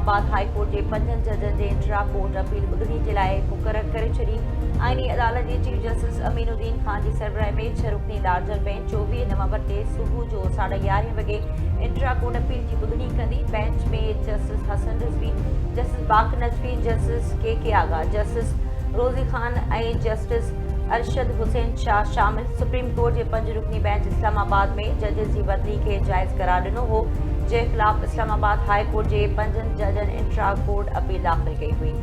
Islamabad high court के 5 जजनि जे intra court appeal ॿुधणी जे लाइ मुक़ररु करे छॾी। आईनी अदालत जे चीफ जस्टिस अमीनुद्दीन खान जी सरबराही में 6 रुकनी लार्जर बेंच 24 नवंबर ते सुबुह जो 11:30 वॻे इंट्रा कोर्ट अपील जी ॿुधणी कंदी। बेंच में justice Hasan Rizvi, justice Baqar Najvi, justice K Agha, justice रोज़ी खान ऐं जस्टिस अरशद हुसैन शाह शामिल। सुप्रीम कोर्ट जे 5 रुकनी बेंच इस्लामाबाद में जजिस जी बदली खे जाइज़ करार ॾिनो हो, जे ख़िलाफ़ इस्लामाबाद हाई कोर्ट जे 5 जजनि इंट्रा कोर्ट अपील दाख़िल कई हुई।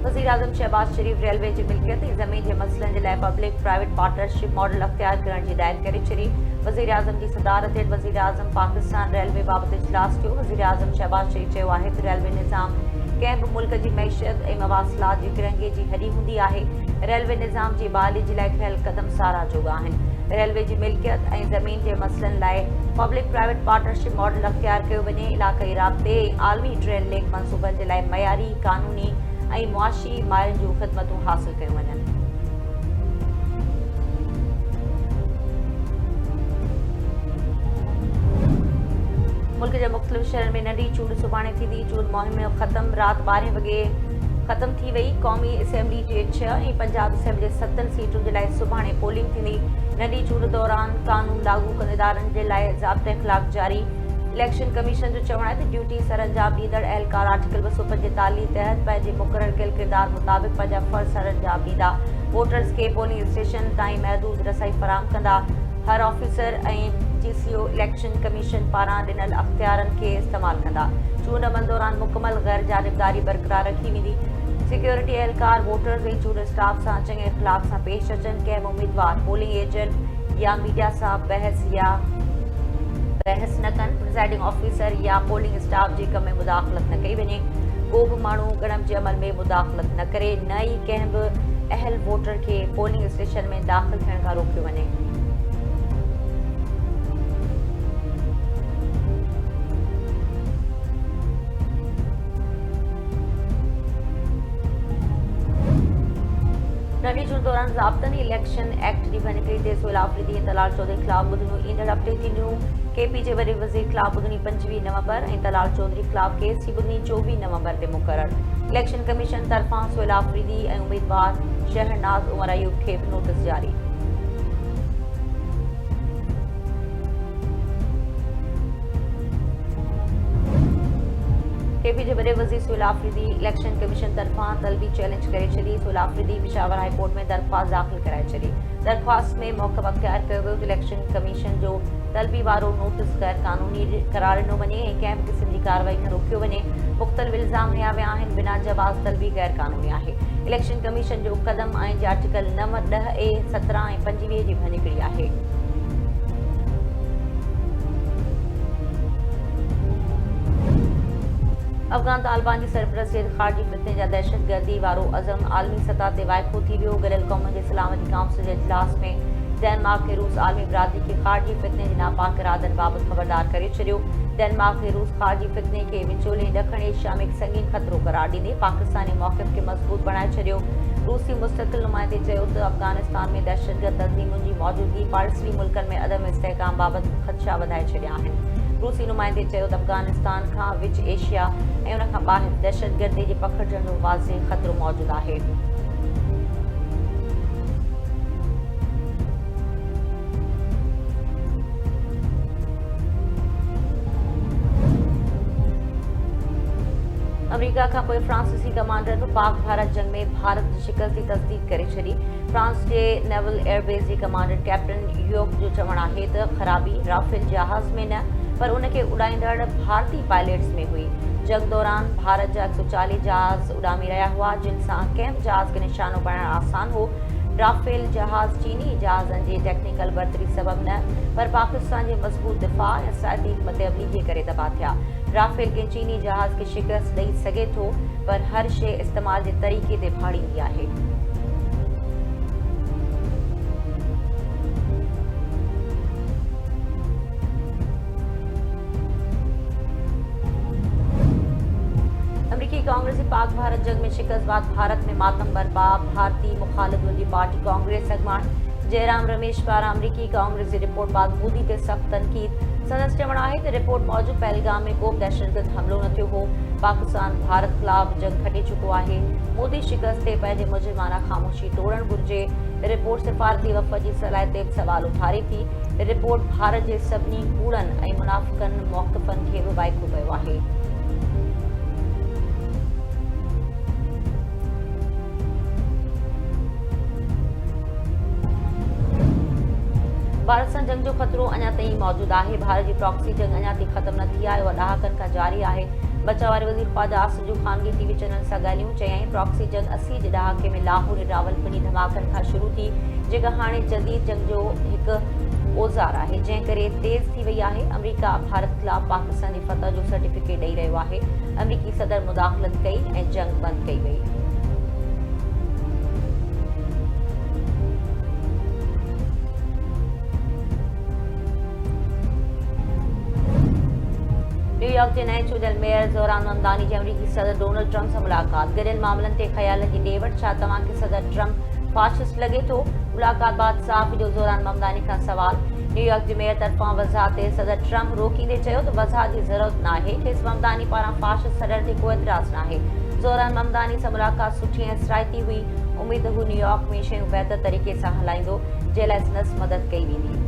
वज़ीर आज़म शहबाज शरीफ रेलवे जी मिल्कियत ऐं ज़मीन जे मसइलनि जे लाइ पब्लिक प्राइवेट पार्टनरशिप मॉडल अख़्तियार करण जी हिदायत करे छॾी। वज़ीर आज़म जी सदारत हेठि वज़ीर आज़म पाकिस्तान रेलवे बाबति इजलास कयो। वज़ीर आज़म शहबाज शरीफ चयो आहे त रेलवे निज़ाम कंहिं बि मुल्क जी मईशत ऐं मवासिलात जी फिरंगी जी हॾी हूंदी आहे। रेलवे निज़ाम जी बहाली जे लाइ खयल क़दम साराह जोॻा आहिनि। रेलवे जी मिल्कियत ऐं ज़मीन जे मसइलनि लाइ पब्लिक प्राइवेट पार्टनरशिप मॉडल अख़्तियार कयो वञे। इलाक़ाई राब्ते ऐं आलमी ट्रेन लेक मंसूबनि जे लाइ मयारी क़ानूनी ऐं मुआशी माहिरनि जूं ख़िदमतूं हासिल कयूं वञनि। मुल्क जे मुख़्तलिफ़ शहरनि में नंढी चूंड सुभाणे थींदी। चूंड मुहिम ख़त्म राति 12 वॻे ख़त्म थी वई। क़ौमी असेंबली जे 6 ऐं पंजाब असेंबली जे 7 सीटुनि जे लाइ सुभाणे पोलिंग थींदी। नंढी चूंड दौरान क़ानून लागू कंदड़ इदारनि जे लाइ ज़ाब्ते ख़िलाफ़ जारी। इलेक्शन कमीशन जो चवणु आहे त ड्यूटी सरअंजाम ॾींदड़ अहलकार आर्टिकल 245 तहत पंहिंजे मुक़ररु कयल किरदार मुताबिक़ पंहिंजा फ़र्ज़ सरअंजाम ॾींदा। वोटर्स खे पोलिंग स्टेशन ताईं महदूद रसाई फ़राहम कंदा। हर ऑफिसर ऐं GCO इलेक्शन कमीशन पारां ॾिनल अख़्तियारनि खे इस्तेमालु कंदा। चूंड अमल दौरान मुकमल गैर जानिबदारी बरक़रार रखी वेंदी। सिक्योरिटी अहलकार वोटर्स ऐं चूंड स्टाफ सां चङे इख़्तिलाफ़ सां पेश अचनि। कंहिं बि उम्मीदवार पोलिंग एजेंट या मीडिया सां बहस न कनि। प्रिज़ाइडिंग ऑफिसर या पोलिंग स्टाफ जे कम में मुदाख़लत न कई वञे। को बि माण्हू ॻणप जे अमल में मुदाख़लत न करे। न ई कंहिं बि अहल वोटर खे पोलिंग स्टेशन में दाख़िल थियण खां रोकियो वञे। नंढी चूंड दौरान ज़ाब्तनि इलेक्शन एक्ट जी भञकड़ी ते सोहेल आफरीदी ऐं तलाल चौधरी ख़िलाफ़ ॿुधणियूं ईंदड़ हफ़्ते थींदियूं। KP जे वॾे वज़ीर ख़िलाफ़ ॿुधणी 25 नवंबर ऐं तलाल चौधरी ख़िलाफ़ केस जी ॿुधणी 24 नवंबर ते मुक़ररु। इलेक्शन कमीशन तरफ़ां सोहेल आफरीदी ऐं उम्मीदवार शहरनाज़ उमर अयूब खे बि नोटिस जारी। KP जे वॾे वज़ीर सोहेल आफरीदी इलेक्शन कमीशन तरफ़ां तलबी चैलेंज करे छॾी। सोहेल आफरीदी पेशावर हाई कोर्ट में दरख़्वास्त दाख़िल कराए छॾी। दरख़्वास्त में मौक़िफ़ अख़्तियार कयो वियो त इलेक्शन कमीशन जो तलबी वारो नोटिस गैर क़ानूनी करार ॾिनो वञे ऐं कंहिं बि क़िस्म जी कार्रवाई खां रोकियो वञे। मुख़्तलिफ़ इल्ज़ाम हया विया आहिनि। बिना जवाज़ तलबी गैर क़ानूनी आहे। इलेक्शन कमीशन जो क़दम आइन जे आर्टिकल 9, 10A, 17 ऐं 25 जी भञकड़ी आहे। अफ़गान तालिबान जी सरपरस्ती ख़ारजी फितने जा दहशतगर्दी वारो अज़म आलमी सतह ते वाइको थी वियो। गॾियल क़ौमुनि जे सलामती काउंसिल जे इजलास में डेनमार्क खे रूस आलमी बिरादरी खे ख़ारजी फितने जे नापाक इरादनि बाबति ख़बरदार करे छॾियो। डेनमार्क खे रूस ख़ारजी फितने खे विचोले ॾखण एशिया में हिकु संगीन ख़तरो करार ॾींदे पाकिस्तानी मौक़िफ़ खे मज़बूत बणाए छॾियो। रूसी मुस्तक़िल नुमाइंदे चयो त अफ़गानिस्तान में दहशतगर्द तंज़ीमुनि जी मौजूदगी पाड़ेसरी मुल्कनि में अदम इस्तेहकाम बाबति ख़दशा वधाए छॾिया आहिनि। रूसी नुमाइंदे चयो त अफ़गानिस्तान खां विच एशिया ऐं उन खां ॿाहिरि दहशतगर्दी जे पखिड़िजण जो वाज़ेह ख़तरो मौजूदु आहे। अमेरिका खां पोइ फ्रांसीसी कमांडर बि पाक भारत जंग में भारत जी शिकस्त जी तस्दीक करे छॾी। फ्रांस जे नेवल एयरबेस जे कमांडर कैप्टन यूक जो चवणु आहे त ख़राबी राफेल जहाज़ में न पर उन खे उॾाईंदड़ भारतीय पायलट्स में हुई। जंग दौरान भारत जा 140 जहाज़ उॾामी रहिया हुआ जिन सां कंहिं बि जहाज़ खे निशानो बनाइण आसान हो। राफेल जहाज़ चीनी जहाज़नि जे टेक्निकल बरतरी सबबि न पर पाकिस्तान जे मज़बूत दिफ़ा ऐं साइदी हिकमत अमली जे करे तबाह थिया। राफेल कंहिं चीनी जहाज़ खे शिकस्त ॾेई सघे थो पर हर शइ इस्तेमाल जे तरीक़े ते भाड़ींदी आहे। कांग्रेसी पाक भारत जंग में शिकस्त बाद भारत में मातम बर्पा। भारतीय मुखालिफुनि जी पार्टी कांग्रेस अॻवान जयराम रमेश पारां अमरीकी कांग्रेस की रिपोर्ट बाद मोदी ते सख्त तनकीद। संदसि चवणु आहे त रिपोर्ट मौजूदु पहलगाम में को बि दहशतगर्द हमलो न थियो हो। पाकिस्तान भारत खिलाफ़ जंग खटे चुको आहे। मोदी शिकस्त ते पंहिंजे मुजरिमाना ख़ामोशी तोड़णु घुरिजे। रिपोर्ट सिफ़ारती वफ़द जी सलाहियत ते सवाल उथारे थी। रिपोर्ट भारत जे सभिनी कूड़नि ऐं मुनाफ़िक़नि मौक़िफ़नि खे बि वाइको कयो आहे। भारत सां जंग जो ख़तरो अञा ताईं मौजूदु आहे। भारत जी प्रॉक्सी जंग अञा ताईं ख़त्म न थी आहे, उहा ॾहाकनि खां जारी आहे। बचाव वारे वज़ीर ख़्वाजा आसिफ जो ख़ानगी टीवी चैनल सां ॻाल्हियूं चयाईं प्रॉक्सी जंग 80 जे ॾहाके में लाहौर ऐं रावलपिंडी धमाकनि खां शुरू थी, जेका हाणे जदीद जंग जो हिकु औज़ार आहे, जंहिं करे तेज़ थी वई आहे। अमरीका भारत ख़िलाफ़ पाकिस्तान जी फतह जो सर्टिफिकेट ॾेई रहियो आहे। अमरीकी सदर मुदाख़लत कई ऐं जंग बंदि कई वई। न्यूयॉर्क के नए चूंडियल मेयर ज़ोहरान ममदानी जी अमरीकी सदर डोनाल्ड ट्रंप सां मुलाक़ात। गॾियल मामलनि ते ख़यालनि जी ॾेवट। छा तव्हांखे सदर ट्रंप फाशिस्ट लॻे थो? मुलाक़ात बाद साफ़ जो ज़ोहरान ममदानी खां सवाल। न्यूयॉर्क जे मेयर तरफ़ां वज़ाहत ते सदर ट्रंप रोकींदे चयो त वज़ाहत जी ज़रूरत नाहे। खेसि ममदानी पारां फाशिस्ट सॾण ते को एतिराज़ नाहे। ज़ोहरान ममदानी सां मुलाक़ात सुठी ऐं सराइती हुई। उमेद हू न्यूयॉर्क में शयूं बहितर तरीक़े सां हलाईंदो, जंहिं लाइ संदसि मदद कई वेंदी।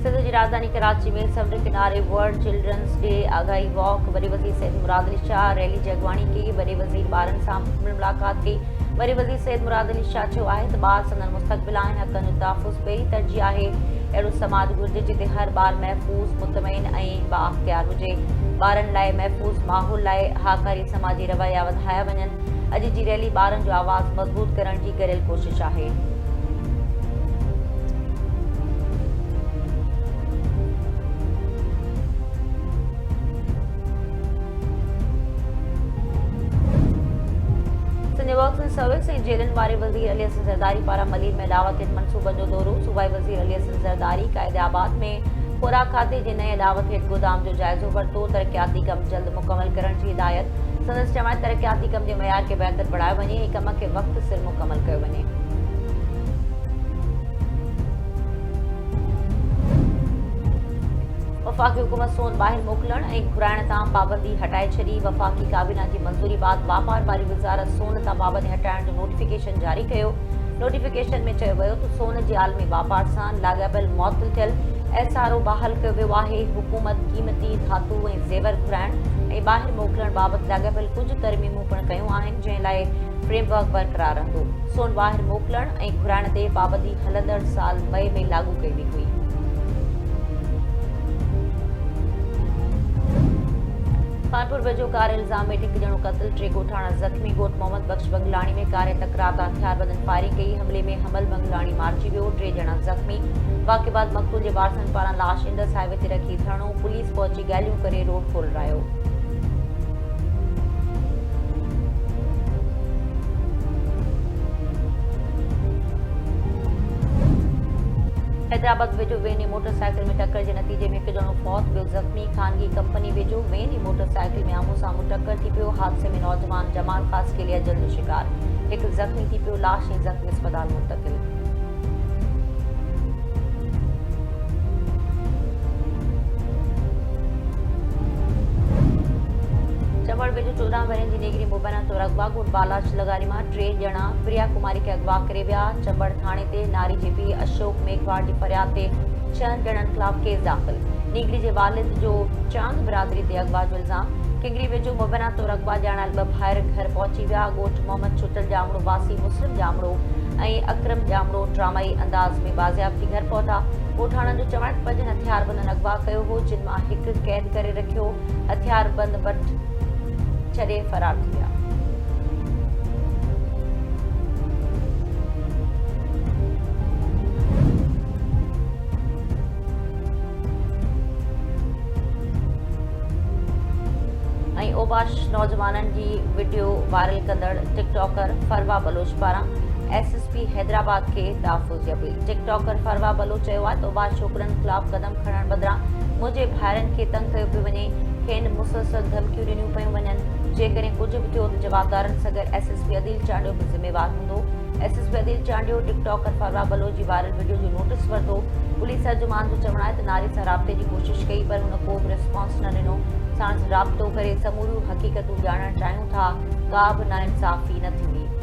सिंध जी राजधानी कराची में समुंड किनारे वर्ल्ड चिल्ड्रंस डे आगाही वॉक। वॾे वज़ीर सैयद मुराद अली शाह रैली जी अॻवानी कई। वॾे वज़ीर ॿारनि सां मुलाक़ात कई। वॾे वज़ीर सैयद मुराद अली शाह चयो आहे त ॿार संदनि मुस्तक़बिल आहिनि। हक़नि जो तहफ़ुज़ पहिरीं तरजीह आहे। अहिड़ो समाज घुरिजे जिते हर ॿार महफ़ूज़, मुतमइन ऐं बाअख़्तियार हुजे। ॿारनि लाइ महफ़ूज़ माहौल लाइ हाकारी समाजी रवैया वधाया वञनि। अॼु जी रैली ॿारनि जो आवाज़ मज़बूत करण जी गरियल कोशिश आहे। वर्क्स एंड सर्विस ऐं जेलनि वारे वज़ीर अली हसन ज़रदारी पारां मलीर में दावत मनसूबनि जो दौरो। सूबाई वज़ीर अली हसन ज़रदारी क़ाइदाबाद में खुराक खाधे जे नए दावत हेठि गोदाम जो जाइज़ो वरितो। तरक़ियाती कम जल्द मुकमल करण जी हिदायत। संदसि चवण तरक़ियाती कम जे मयार खे बहितर बणायो वञे ऐं कम खे वक़्त सिर मुकमल कयो वञे। वफ़ाक़ी हुकूमत सोन ॿाहिरि मोकिलण ऐं घुराइण तां पाबंदी हटाए छॾी। वफ़ाक़ी काबीना जी मंज़ूरी बाद वापार वारी वज़ारत सोन तां पाबंदी हटाइण जो नोटिफिकेशन जारी कयो। नोटिफिकेशन में चयो वियो त सोन जे आलमी वापार सां लाॻापियल मुअत्तल थियल SRO बहाल कयो वियो आहे। हुकूमत क़ीमती धातु ऐं ज़ेवर घुराइण ऐं ॿाहिरि मोकिलण बाबति लाॻापियल कुझु तरमीमूं पिणु कयूं आहिनि, जंहिं लाइ फ्रेमवर्क बरक़रार रहंदो। सोन ॿाहिरि मोकिलण ऐं घुराइण ते पाबंदी हलंदड़ साल मई में लागू कई वई हुई। कानपुर वेझो कार इल्ज़ाम में हिकु ॼणो क़त्ल, 3 ॻोठाणा ज़ख़्मी। ॻोठ मोहम्मद बख़्श बंगलाणी में कार तकरार तां हथियारबंदनि फायरिंग कई। हमले में हमल बंगलाणी मारिजी वियो, 3 ॼणा ज़ख़्मी। वाक़े बाद मक़तूल जे वारसनि पारां लाश इंडस हाईवे ते रखी धरणो। पुलिस पहुची ॻाल्हियूं करे रोड खोलरायो। हैदराबाद वेझो वेन ऐं मोटरसाइकिल में टक्कर जे नतीजे में हिकु ॼणो फौत, ॿियो ज़ख़्मी। ख़ानगी कंपनी वेझो वेन ऐं मोटरसाइकिल में आम्हूं साम्हूं टक्कर थी पियो। हादसे में नौजवान जमाल ख़ास के लिए जल्द शिकार। हिकु ज़ख़्मी थी पियो। लाश ऐं ज़ख़्मी अस्पताल मुंतक़िल। चंबड़ वेझो 14 वरनि जी निगरी मुबैना तौरु अगवा ॻोठ बालाच लगारी मां 3 ॼणा प्रिया कुमारी खे अगवा करे विया। चंबड़ थाणे ते नारी जे पीउ अशोक मेघवाड़ जी फरियाद ते 6 ॼणनि ख़िलाफ़ केस दाख़िल। निगरी जे वालिद जो चांद बिरादरी ते अगवा जो इल्ज़ाम। किंगरी वेझो मुबैना तौरु अगवा ॼाणायल 2 भाइर घर पहुची विया। ॻोठ मोहम्मद छुटल जामड़ो वासी मुस्लिम जामड़ो ऐं अकरम जामड़ो ड्रामाई अंदाज़ में बाज़ियाब थी घर पहुता। ॻोठाणनि जो चवण 5 हथियारबंदनि अगवा कयो हो, जिन मां हिकु क़ैद करे रखियो। हथियारबंद वटि छॾे फरार थी विया। ऐं ओबाश नौजवाननि जी वीडियो वायरल कंदड़ टिकटॉकर फरवा बलोच पारां एसएसपी हैदराबाद के तहफ़ुज़ जी अपील। टिकटॉकर फरवा बलोच चयो आहे त ॿार छोकिरनि ख़िलाफ़ क़दम खणण बदिरां मुंहिंजे भाइरनि खे तंग कयो पियो वञे, खेनि मुसलसल धमकियूं ॾिनियूं पियूं वञनि। जेकॾहिं कुझु बि थियो त जवाबदारनि सां गॾु एसएसपी अदील चांडियो बि ज़िम्मेवार हूंदो। एसएसपी अदील चांडियो टिकटॉकर फरवा बलोच जी वायरल वीडियो जो नोटिस वरितो। पुलिस अर्जुमान जो चवणु आहे त नारे सां राब्ते जी कोशिश कई पर हुन को बि रिस्पॉन्स न ॾिनो। साण राब्तो करे समूरियूं हक़ीक़तूं ॼाणणु चाहियूं था, का बि नाइंसाफ़ी न थींदी।